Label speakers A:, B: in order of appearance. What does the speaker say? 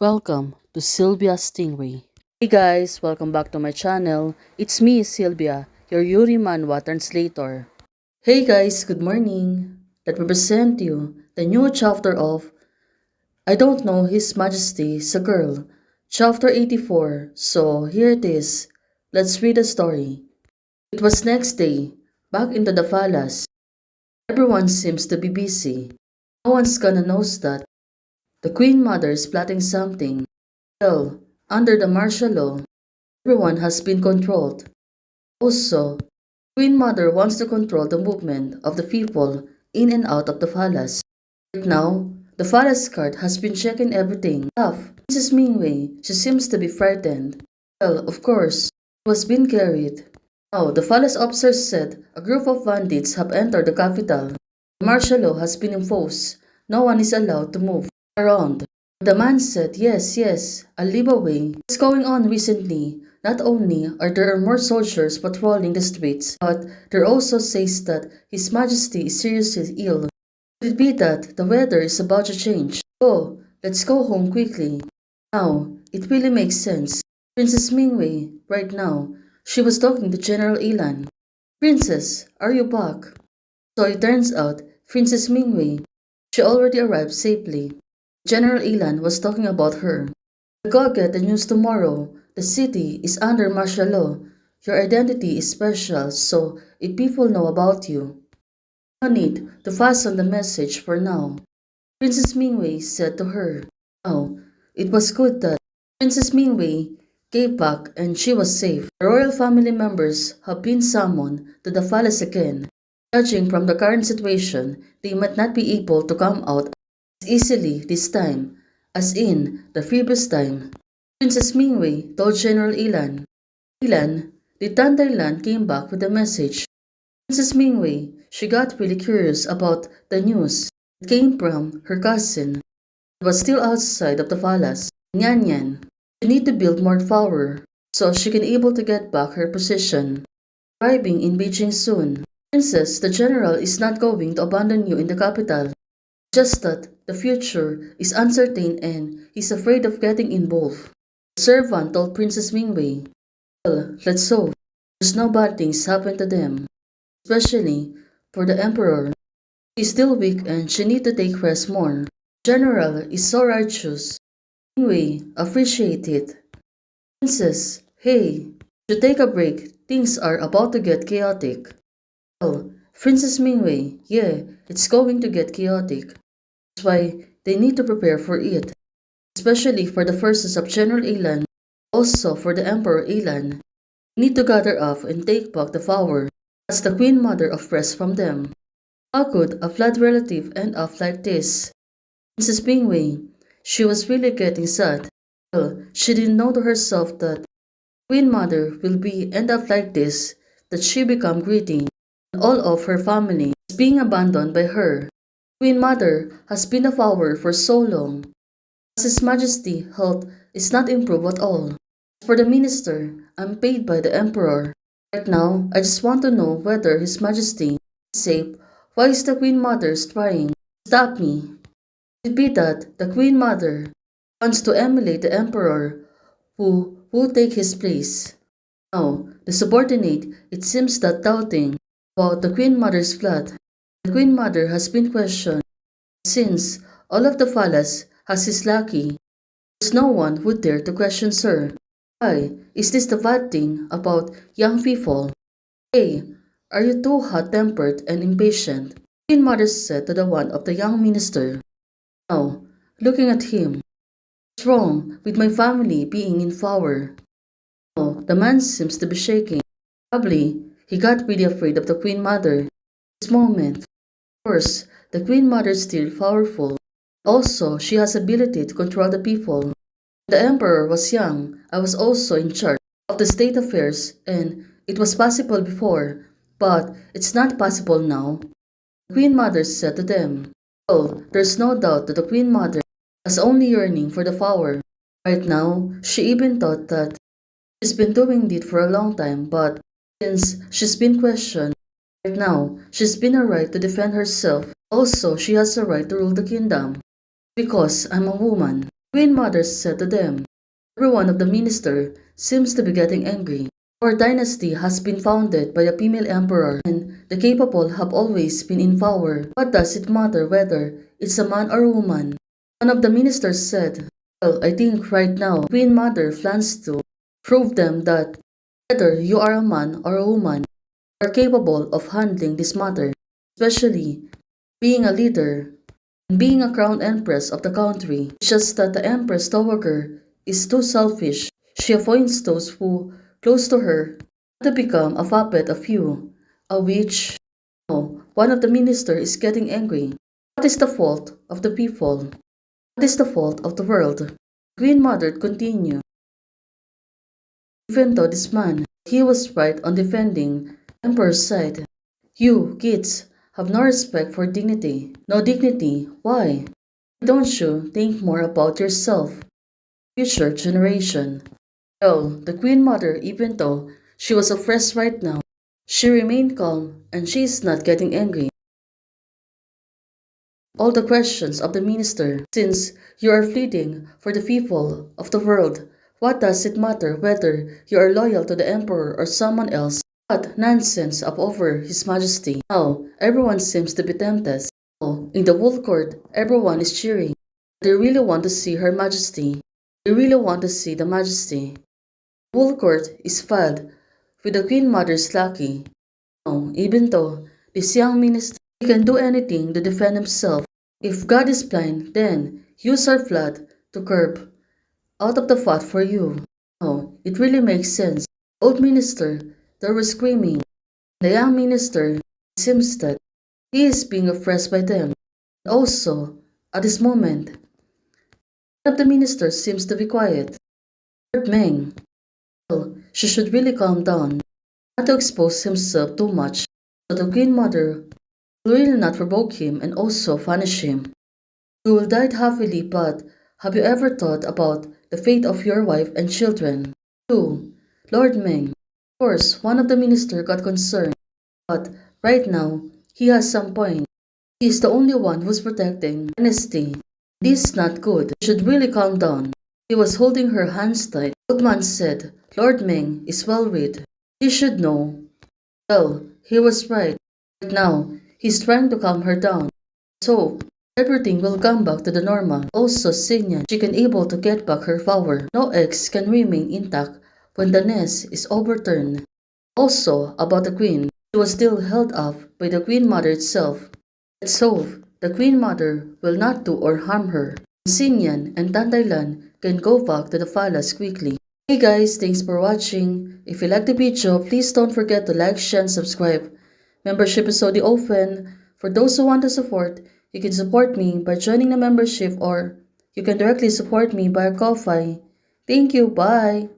A: Welcome to Sylvia Stingray. Hey guys, welcome back to my channel. It's me, Sylvia, your Yuri Manhwa translator. Hey guys, good morning. Let me present you the new chapter of I Don't Know His Majesty's a Girl, chapter 84. So here it is. Let's read the story. It was next day, back into the palace. Everyone seems to be busy. No one's gonna notice that the Queen Mother is plotting something. Well, under the martial law, everyone has been controlled. Also, Queen Mother wants to control the movement of the people in and out of the palace. Right now, the palace guard has been checking everything. Tough. Princess Mingwei, she seems to be frightened. Well, of course, she was being carried. Now, the palace officers said a group of bandits have entered the capital. The martial law has been imposed. No one is allowed to move around. The man said, yes, I'll leave away. What's going on recently? Not only are there more soldiers patrolling the streets, but there also says that His Majesty is seriously ill. Could it be that the weather is about to change? Oh, let's go home quickly. Now, it really makes sense. Princess Mingwei, right now, she was talking to General Ilan. Princess, are you back? So it turns out, Princess Mingwei, she already arrived safely. General Ilan was talking about her. I'll go get the news tomorrow. The city is under martial law. Your identity is special, so if people know about you, no need to pass on the message for now. Princess Mingwei said to her. Now, it was good that Princess Mingwei gave back and she was safe. The royal family members have been summoned to the palace again. Judging from the current situation, they might not be able to come out as easily this time as in the previous time. Princess Mingwei told General Ilan. Ilan, the Thunderland came back with a message. Princess Mingwei, she got really curious about the news. It came from her cousin. It was still outside of the palace. Nyan Nyan, you need to build more power so she can able to get back her position. Arriving in Beijing soon. Princess, the general is not going to abandon you in the capital. Just that the future is uncertain and he's afraid of getting involved. The servant told Princess Mingwei, well, let's hope there's no bad things happen to them, especially for the emperor. She's still weak and she need to take rest more. General is so righteous. Mingwei, appreciate it. Princess, hey, to take a break. Things are about to get chaotic. Well, Princess Mingwei, yeah, it's going to get chaotic. That's why they need to prepare for it, especially for the forces of General Ilan, also for the Emperor Ilan. They need to gather up and take back the power. That's the Queen Mother of rest from them. How could a blood relative end up like this? Princess Mingwei, she was really getting sad. Well, she didn't know to herself that Queen Mother will be end up like this, that she become greedy, and all of her family is being abandoned by her. Queen Mother has been a power for so long. As His Majesty health is not improved at all. As for the minister, I'm paid by the Emperor. Right now, I just want to know whether His Majesty is safe. Why is the Queen Mother trying to stop me? Could it be that the Queen Mother wants to emulate the Emperor who will take his place? Now, the subordinate, it seems that doubting about the Queen Mother's plot. The Queen Mother has been questioned. Since all of the palace has his lackey, there's no one who dare to question her. Why, is this the bad thing about young people? Hey, are you too hot-tempered and impatient? Queen Mother said to the one of the young minister. Now, looking at him, what's wrong with my family being in power? Oh, the man seems to be shaking. Probably, he got really afraid of the Queen Mother. This moment, of course, the Queen Mother is still powerful. Also, she has ability to control the people. When the Emperor was young, I was also in charge of the state affairs and it was possible before, but it's not possible now. The Queen Mother said to them. Well, there's no doubt that the Queen Mother was only yearning for the power. Right now, she even thought that she's been doing it for a long time, but since she's been questioned, right now, she's been a right to defend herself. Also, she has a right to rule the kingdom. Because I'm a woman. Queen Mother said to them, every one of the minister seems to be getting angry. Our dynasty has been founded by a female emperor, and the capable have always been in power. What does it matter whether it's a man or a woman? One of the ministers said, well, I think right now Queen Mother plans to prove them that whether you are a man or a woman, you are capable of handling this matter, especially being a leader and being a crown empress of the country. It's just that the empress dowager is too selfish. She appoints those who close to her to become a puppet of you, a witch. No, one of the ministers is getting angry. What is the fault of the people? What is the fault of the world? Queen Mother continued. Even though this man, he was right on defending Emperor's side. You, kids, have no respect for dignity. No dignity. Why? Don't you think more about yourself? Future generation. Well, the Queen Mother, even though she was oppressed right now, she remained calm and she is not getting angry. All the questions of the minister, since you are pleading for the people of the world, what does it matter whether you are loyal to the emperor or someone else? What nonsense up over his majesty. Now, everyone seems to be tempted. Now, in the whole court, everyone is cheering. They really want to see her majesty. They really want to see the majesty. The whole court is filled with the Queen Mother's lackey. Now, even though this young minister he can do anything to defend himself, if God is blind, then use our flood to curb out of the fat for you. No, it really makes sense. Old minister, they were screaming. The young minister, it seems that he is being oppressed by them. Also, at this moment, one of the ministers seems to be quiet. Lord Meng, well, she should really calm down, not to expose himself too much, so the Queen Mother will really not provoke him and also punish him. You will die happily, but have you ever thought about the fate of your wife and children? 2. Lord Meng. Of course, one of the ministers got concerned, but right now, he has some point. He is the only one who's protecting dynasty. This is not good. You should really calm down. He was holding her hands tight. Old man said, Lord Meng is well read. He should know. Well, he was right. Right now, he's trying to calm her down. So, everything will come back to the normal. Also, Xinyan, she can able to get back her power. No eggs can remain intact when the nest is overturned. Also, about the queen, she was still held up by the Queen Mother itself. Let's hope the Queen Mother will not do or harm her. Xinyan and Tantailan can go back to the palace quickly. Hey guys, thanks for watching. If you like the video, please don't forget to like, share, and subscribe. Membership is already open. For those who want to support, you can support me by joining the membership or you can directly support me by Ko-Fi. Thank you, bye!